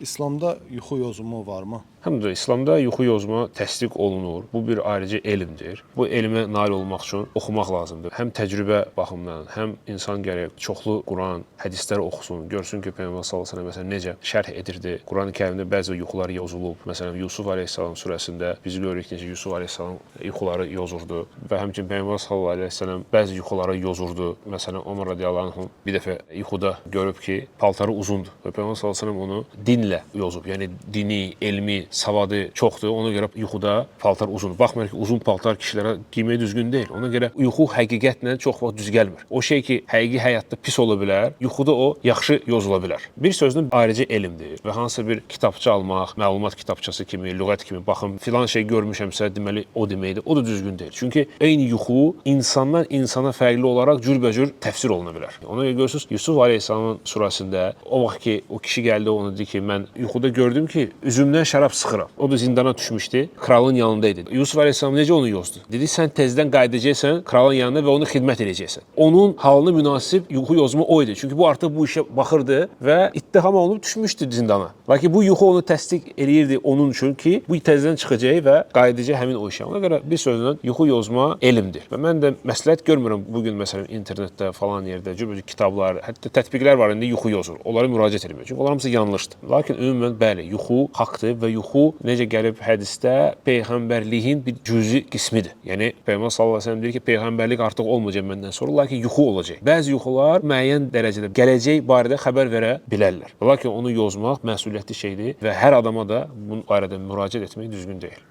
İslamda yuxu yozumu varmı? Həmdə İslamda yuxu yozma təsdiq olunur. Bu bir ayrıca elmdir. Bu elmə nail olmaq üçün oxumaq lazımdır. Həm təcrübə baxımından, həm insan gərək çoxlu Quran, hədislər oxusun, görsün ki, Peyğəmbər sallallahu əleyhi və səlləm necə şərh edirdi. Qurani-Kərimdə bəzi yuxular yazılıb. Məsələn, Yusuf əleyhissalam surəsində biz görürük ki, Yusuf əleyhissalam yuxuları yozurdu və həmçinin Peyğəmbər sallallahu əleyhi və səlləm bəzi yuxuları yozurdu. Məsələn, Ömər radiyallahu anh bir dəfə yuxuda görüb ki, paltarı uzundur və Peyğəmbər sallallahu əleyhi və səlləm onu dinlə yozub. Yəni dini, elmi savadı çoxdur. Ona görə yuxuda paltar uzundur. Baxmayaraq ki, uzun paltar kişilərə giymək düzgün deyil. Ona görə yuxu həqiqətlə çox vaxt düz gəlmir. O şey ki, həqiqi həyatda pis ola bilər, yuxuda o yaxşı yozula bilər. Bir sözlə ayrıca elmdir və hansısa bir kitabça almaq, məlumat kitabçası kimi, lüğət kimi baxım, filan şey görmüşəmsə, deməli o deməkdir. O da düzgün deyil. Çünki eyni yuxu insandan insana fərqli olaraq cürbəcür təfsir oluna bilər. Ona görə görürsünüz, Yusuf əleyhissalamın surəsində o vaxt ki, o kişi gəldi, onu dedi ki, mən yuxuda gördüm ki, üzümdən şərab sıxıram. O da zindana düşmüşdü. Kralın yanındaydı. Yusuf əleyhissalam necə onu yozdu? Dedi, sən tezdən qayıdacaqsan kralın yanına və onu xidmət edəcəksən. Onun halına münasib yuxu yozma o idi. Çünki bu artıq bu işə baxırdı və ittiham olunub düşmüşdü zindana. Lakin bu yuxu onu təsdiq eləyirdi onun üçün ki, bu tezdən çıxacaq və qayıdacaq həmin o işə. Ona görə bir sözlə yuxu yozma elmdir. Və mən də məsləhət görmürəm bugün məsələn internetdə falan yerdə cürbəcür kitablar, hətta tətbiqlər var indi yuxu yozur. Onlara müraciət etmək. Çünki onlar hamısı yanlışdır. Lakin ümumən bəli, yuxu haqdır və yuxu necə gəlib hədisdə peyğəmbərliyin bir cüzi qismidir. Yəni Peyğəmbər sallallahu əleyhi və səlləm deyir ki, peyğəmbərlik artıq olmayacaq məndən sonra, lakin yuxu olacaq. Bəzi yuxular müəyyən dərəcədə gələcək barədə xəbər verə bilərlər. Lakin onu yozmaq məsuliyyətli şeydir və hər adama da bu barədə müraciət etmək düzgün deyil.